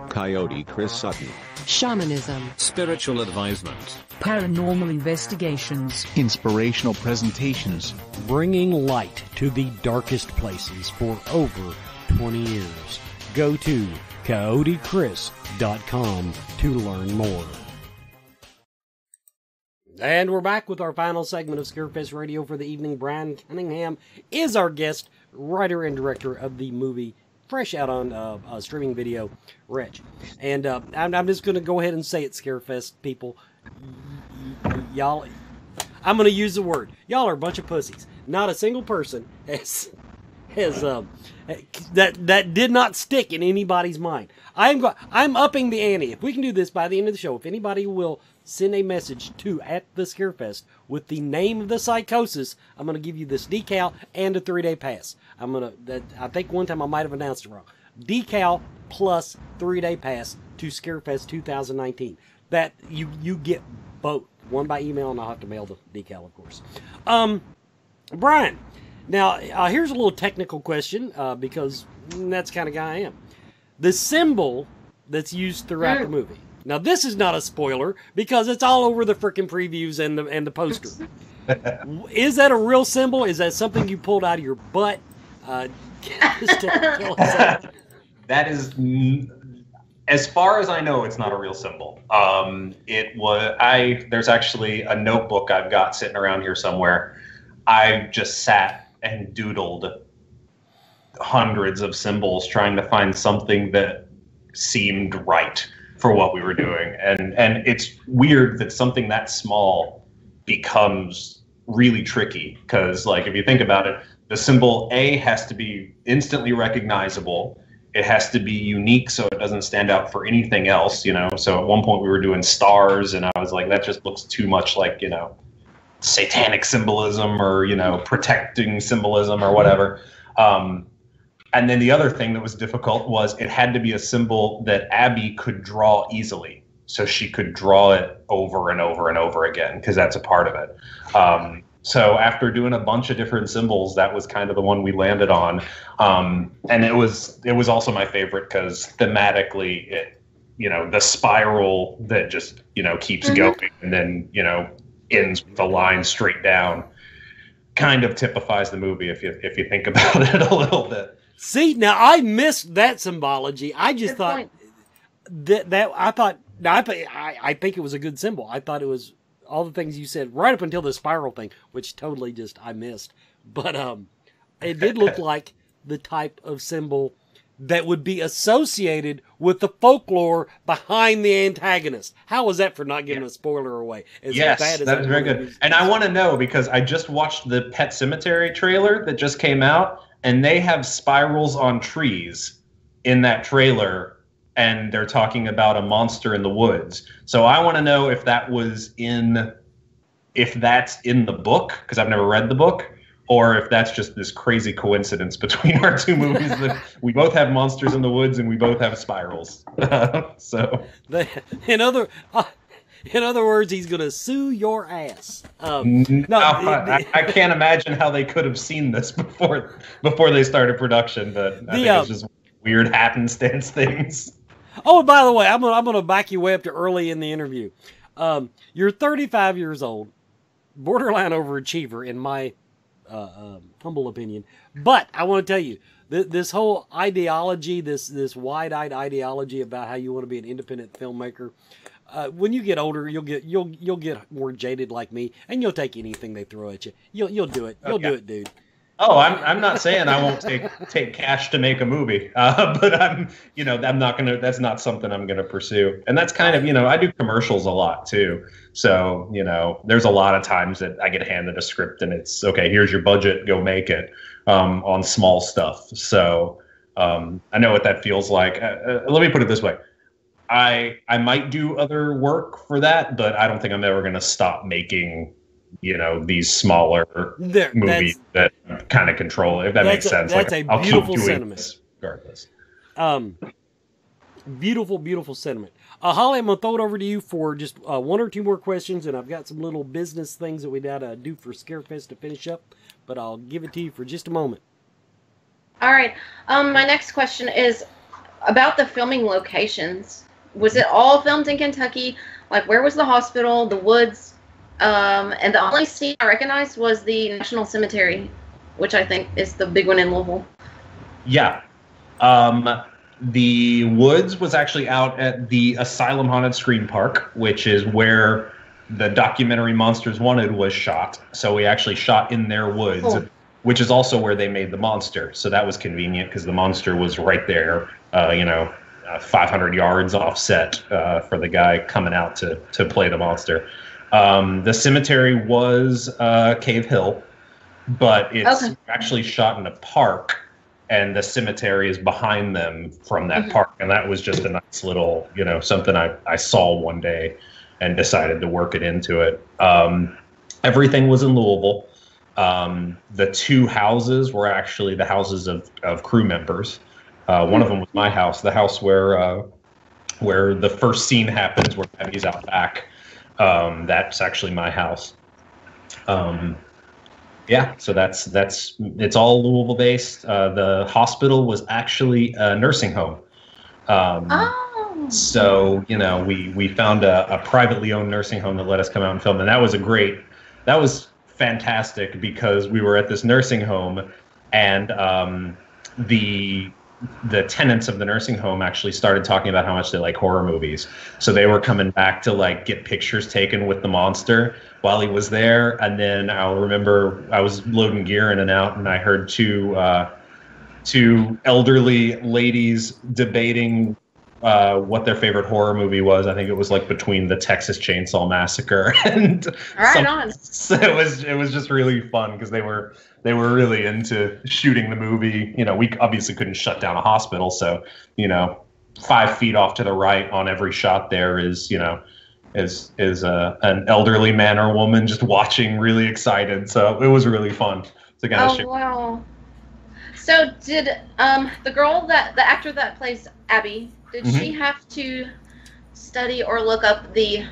Coyote Chris Sutton, shamanism, spiritual advisement, paranormal investigations, inspirational presentations, bringing light to the darkest places for over 20 years. Go to CoyoteChris.com to learn more. And we're back with our final segment of Scarefest Radio for the evening. Brian Cunningham is our guest, writer and director of the movie fresh out on streaming video, Wretch. And I'm just going to go ahead and say it, Scarefest people. Y'all, I'm going to use the word. Y'all are a bunch of pussies. Not a single person has that did not stick in anybody's mind. I'm upping the ante. If we can do this by the end of the show, if anybody will send a message to at the Scarefest with the name of the psychosis, I'm going to give you this decal and a 3-day pass. I think one time I might have announced it wrong. Decal plus 3-day pass to Scarefest 2019. That you get both. One by email, and I'll have to mail the decal, of course. Brian, now here's a little technical question because that's the kind of guy I am. The symbol that's used throughout the movie. Now, this is not a spoiler because it's all over the frickin' previews and the poster. Is that a real symbol? Is that something you pulled out of your butt? Just to tell us that. That is, as far as I know, it's not a real symbol. There's actually a notebook I've got sitting around here somewhere. I just sat and doodled hundreds of symbols trying to find something that seemed right for what we were doing. And it's weird that something that small becomes really tricky because, like, if you think about it, the symbol A has to be instantly recognizable. It has to be unique so it doesn't stand out for anything else, you know? So at one point we were doing stars and I was like, that just looks too much like, you know, satanic symbolism or, you know, protecting symbolism or whatever. And then the other thing that was difficult was it had to be a symbol that Abby could draw easily. So she could draw it over and over and over again because that's a part of it. So after doing a bunch of different symbols, that was kind of the one we landed on. And it was also my favorite because thematically it, you know, the spiral that just, you know, keeps going and then, you know, ends with a line straight down kind of typifies the movie if you think about it a little bit. See, now I missed that symbology. I just thought I think it was a good symbol. I thought it was all the things you said right up until the spiral thing, which totally just I missed. But it did look like the type of symbol that would be associated with the folklore behind the antagonist. How was that for not giving a spoiler away? Yes, that is very good. And I want to know because I just watched the Pet Sematary trailer that just came out. And they have spirals on trees in that trailer, and they're talking about a monster in the woods. So I want to know if that's in the book, because I've never read the book, or if that's just this crazy coincidence between our two movies that we both have monsters in the woods and we both have spirals. In other words, he's going to sue your ass. I can't imagine how they could have seen this before they started production, but I think it's just weird happenstance things. Oh, by the way, I'm going to back you way up to early in the interview. You're 35 years old, borderline overachiever in my humble opinion. But I want to tell you, this whole ideology, this wide-eyed ideology about how you want to be an independent filmmaker. When you get older, you'll get more jaded like me, and you'll take anything they throw at you. You'll do it. You'll do it, dude. Oh, I'm not saying I won't take cash to make a movie, but I'm not gonna. That's not something I'm gonna pursue. And that's kind of, I do commercials a lot too. So there's a lot of times that I get handed a script and it's okay. Here's your budget, go make it on small stuff. So I know what that feels like. Let me put it this way. I might do other work for that, but I don't think I'm ever going to stop making, these smaller movies that kind of control it, if that makes sense. That's a beautiful sentiment. Regardless. Beautiful, beautiful sentiment. Holly, I'm going to throw it over to you for just one or two more questions, and I've got some little business things that we got to do for Scarefest to finish up, but I'll give it to you for just a moment. All right. My next question is about the filming locations. Was it all filmed in Kentucky? Like, where was the hospital, the woods? And the only scene I recognized was the National Cemetery, which I think is the big one in Louisville. Yeah. The woods was actually out at the Asylum Haunted Screen Park, which is where the documentary Monsters Wanted was shot. So we actually shot in their woods, which is also where they made the monster. So that was convenient because the monster was right there, 500 yards offset for the guy coming out to play the monster. The cemetery was Cave Hill, but it's actually shot in a park, and the cemetery is behind them from that park. And that was just a nice little, something I saw one day and decided to work it into it. Everything was in Louisville. The two houses were actually the houses of crew members. One of them was my house, the house where the first scene happens, where Abby's out back. That's actually my house. So it's all Louisville based. The hospital was actually a nursing home. So, we found a privately owned nursing home that let us come out and film. And that was fantastic because we were at this nursing home, and the tenants of the nursing home actually started talking about how much they like horror movies. So they were coming back to get pictures taken with the monster while he was there. And then I'll remember I was loading gear in and out, and I heard two elderly ladies debating what their favorite horror movie was. I think it was between the Texas Chainsaw Massacre and So it was just really fun because they were really into shooting the movie. We obviously couldn't shut down a hospital, so 5 feet off to the right on every shot there is an elderly man or woman just watching, really excited. So it was really fun to kind of shoot. Wow. So did the actor that plays Abby, did she have to study or look up the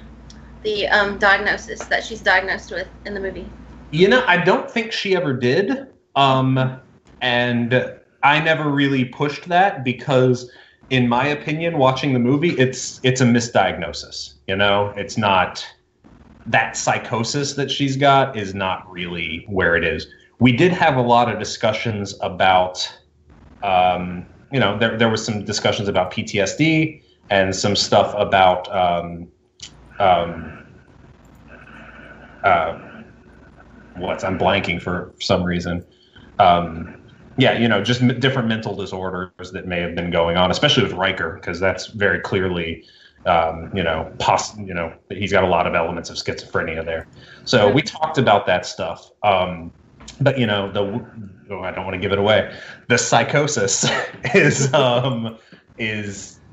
diagnosis that she's diagnosed with in the movie? I don't think she ever did. And I never really pushed that because, in my opinion, watching the movie, it's a misdiagnosis. It's not, that psychosis that she's got is not really where it is. We did have a lot of discussions about, there was some discussions about PTSD and some stuff about, I'm blanking for some reason. Just different mental disorders that may have been going on, especially with Riker, because that's very clearly, he's got a lot of elements of schizophrenia there. So we talked about that stuff. But I don't want to give it away. The psychosis is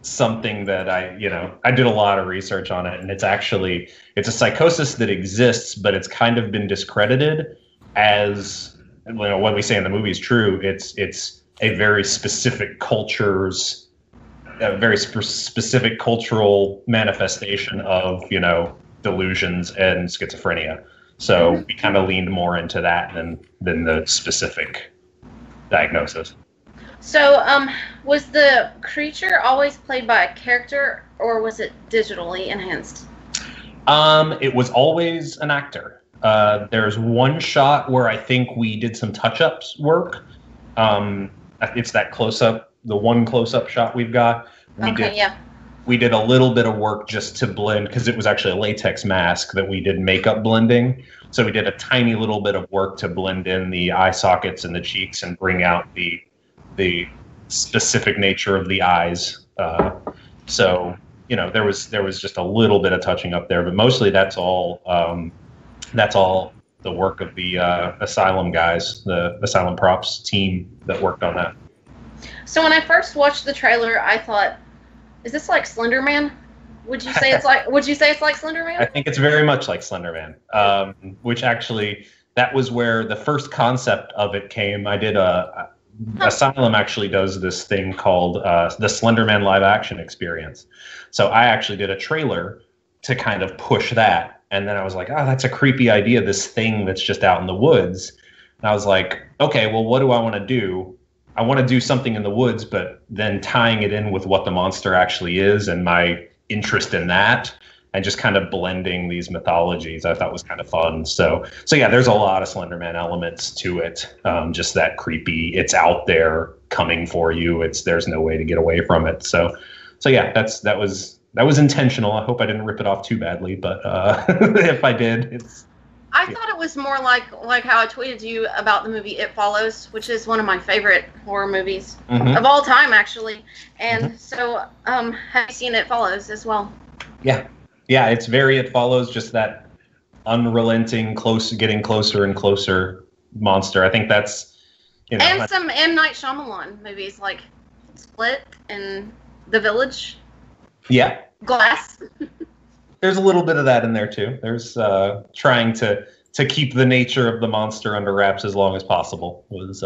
something that I did a lot of research on it, and it's a psychosis that exists, but it's kind of been discredited as, what we say in the movie is true. It's a very specific specific cultural manifestation of delusions and schizophrenia. So we kind of leaned more into that than the specific diagnosis. So, was the creature always played by a character, or was it digitally enhanced? It was always an actor. There's one shot where I think we did some touch-ups work. It's that close-up, the one close-up shot we've got. We did a little bit of work just to blend, because it was actually a latex mask that we did makeup blending. So we did a tiny little bit of work to blend in the eye sockets and the cheeks and bring out the specific nature of the eyes. So there was just a little bit of touching up there, but mostly that's all the work of the Asylum guys, the Asylum props team that worked on that. So when I first watched the trailer, I thought, is this like Slender Man? Would you say it's like Slender Man? I think it's very much like Slender Man. Which actually, that was where the first concept of it came. I did Asylum actually does this thing called the Slender Man live action experience. So I actually did a trailer to kind of push that. And then I was like, oh, that's a creepy idea, this thing that's just out in the woods. And I was like, okay, well, what do I want to do? I want to do something in the woods, but then tying it in with what the monster actually is and my interest in that and just kind of blending these mythologies I thought was kind of fun. So yeah, there's a lot of Slenderman elements to it. Just that creepy, it's out there coming for you. There's no way to get away from it. So yeah, that was intentional. I hope I didn't rip it off too badly, but if I did, I thought it was more like how I tweeted you about the movie It Follows, which is one of my favorite horror movies of all time, actually. And so, have you seen It Follows as well? Yeah, it's very It Follows, just that unrelenting, getting closer and closer monster. I think that's, And some M. Night Shyamalan movies like Split and The Village. Yeah. Glass. There's a little bit of that in there too. There's trying to keep the nature of the monster under wraps as long as possible was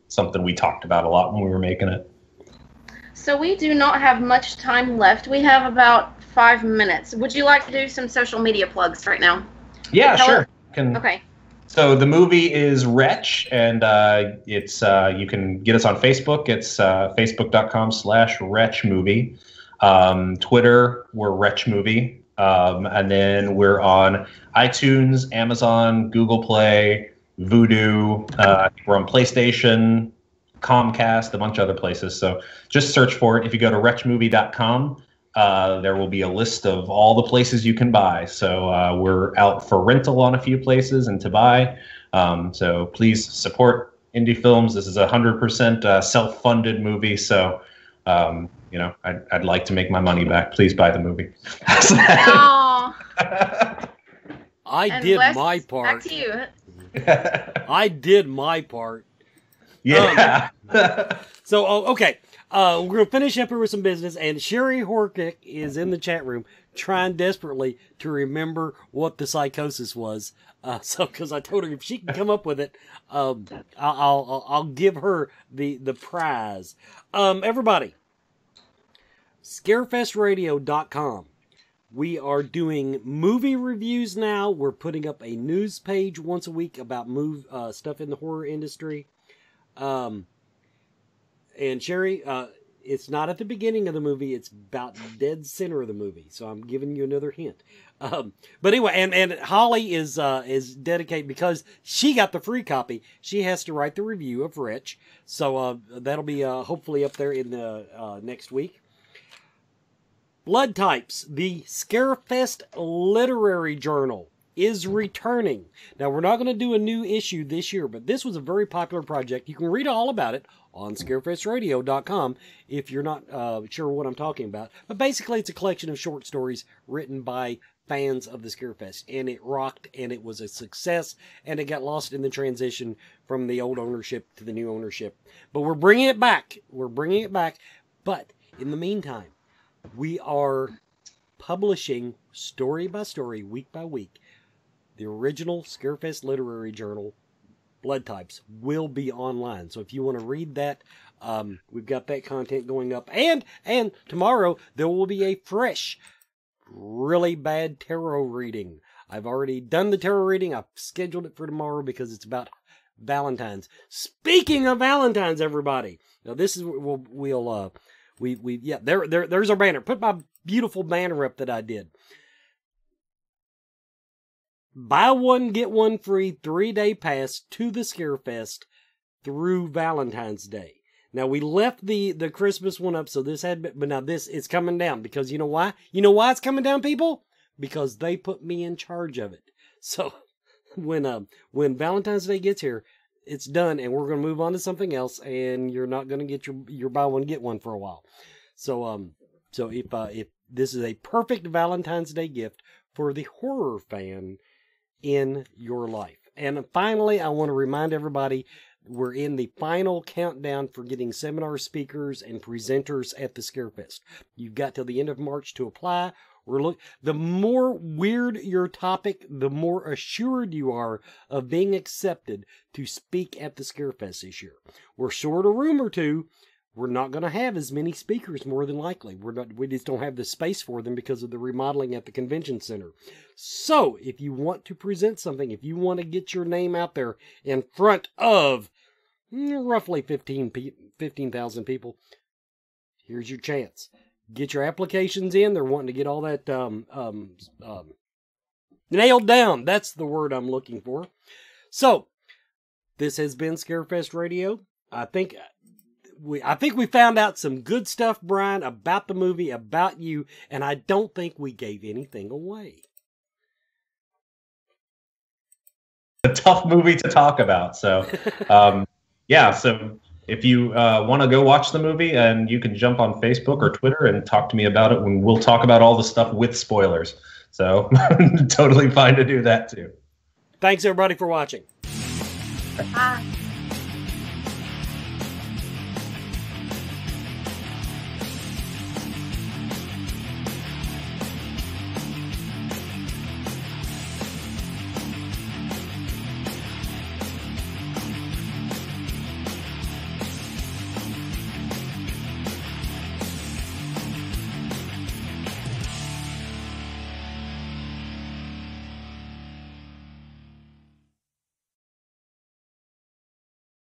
something we talked about a lot when we were making it. So we do not have much time left. We have about 5 minutes. Would you like to do some social media plugs right now? Yeah, sure. Okay. So the movie is Wretch, and it's you can get us on Facebook. It's facebook.com/WretchMovie. Twitter, we're WretchMovie. And then we're on iTunes, Amazon, Google Play, Vudu. We're on PlayStation, Comcast, a bunch of other places. So just search for it. If you go to wretchmovie.com, there will be a list of all the places you can buy. So we're out for rental on a few places and to buy. So please support indie films. This is a 100% self-funded movie. So, I'd like to make my money back. Please buy the movie. I did my part. Back to you. I did my part. Yeah. Okay. We're going to finish up here with some business, and Sherry Horkick is in the chat room trying desperately to remember what the psychosis was. Because I told her if she can come up with it, I'll give her the prize. Everybody, Scarefestradio.com. We are doing movie reviews now. We're putting up a news page once a week about stuff in the horror industry. And Sherry, it's not at the beginning of the movie. It's about dead center of the movie. So I'm giving you another hint. But anyway, and Holly is dedicated because she got the free copy. She has to write the review of Wretch. So that'll be hopefully up there in the next week. Blood Types, the Scarefest Literary Journal, is returning. Now, we're not going to do a new issue this year, but this was a very popular project. You can read all about it on scarefestradio.com if you're not sure what I'm talking about. But basically, it's a collection of short stories written by fans of the Scarefest, and it rocked, and it was a success, and it got lost in the transition from the old ownership to the new ownership. But we're bringing it back. But in the meantime, we are publishing story by story, week by week. The original Scarefest Literary Journal, Blood Types, will be online. So if you want to read that, we've got that content going up. And tomorrow there will be a fresh, really bad tarot reading. I've already done the tarot reading. I've scheduled it for tomorrow because it's about Valentine's. Speaking of Valentine's, everybody. Now this is there's our banner. Put my beautiful banner up that I did. Buy one, get one free 3-day pass to the Scarefest through Valentine's Day. Now, we left the Christmas one up, so but now this is coming down because you know why? You know why it's coming down, people? Because they put me in charge of it. So when Valentine's Day gets here, it's done, and we're going to move on to something else, and you're not going to get your buy one, get one for a while. So if this is a perfect Valentine's Day gift for the horror fan in your life. And finally, I want to remind everybody, we're in the final countdown for getting seminar speakers and presenters at the Scarefest. You've got till the end of March to apply. The more weird your topic, the more assured you are of being accepted to speak at the Scarefest this year. We're short a room or two. We're not going to have as many speakers, more than likely. We just don't have the space for them because of the remodeling at the convention center. So, if you want to present something, if you want to get your name out there in front of roughly 15,000 people, here's your chance. get your applications in. They're wanting to get all that nailed down. That's the word I'm looking for. So, this has been Scarefest Radio. I think we found out some good stuff, Brian, about the movie, about you, and I don't think we gave anything away. A tough movie to talk about. So, yeah. So if you want to go watch the movie, and you can jump on Facebook or Twitter and talk to me about it, when we'll talk about all the stuff with spoilers. So totally fine to do that too. Thanks everybody for watching. Bye.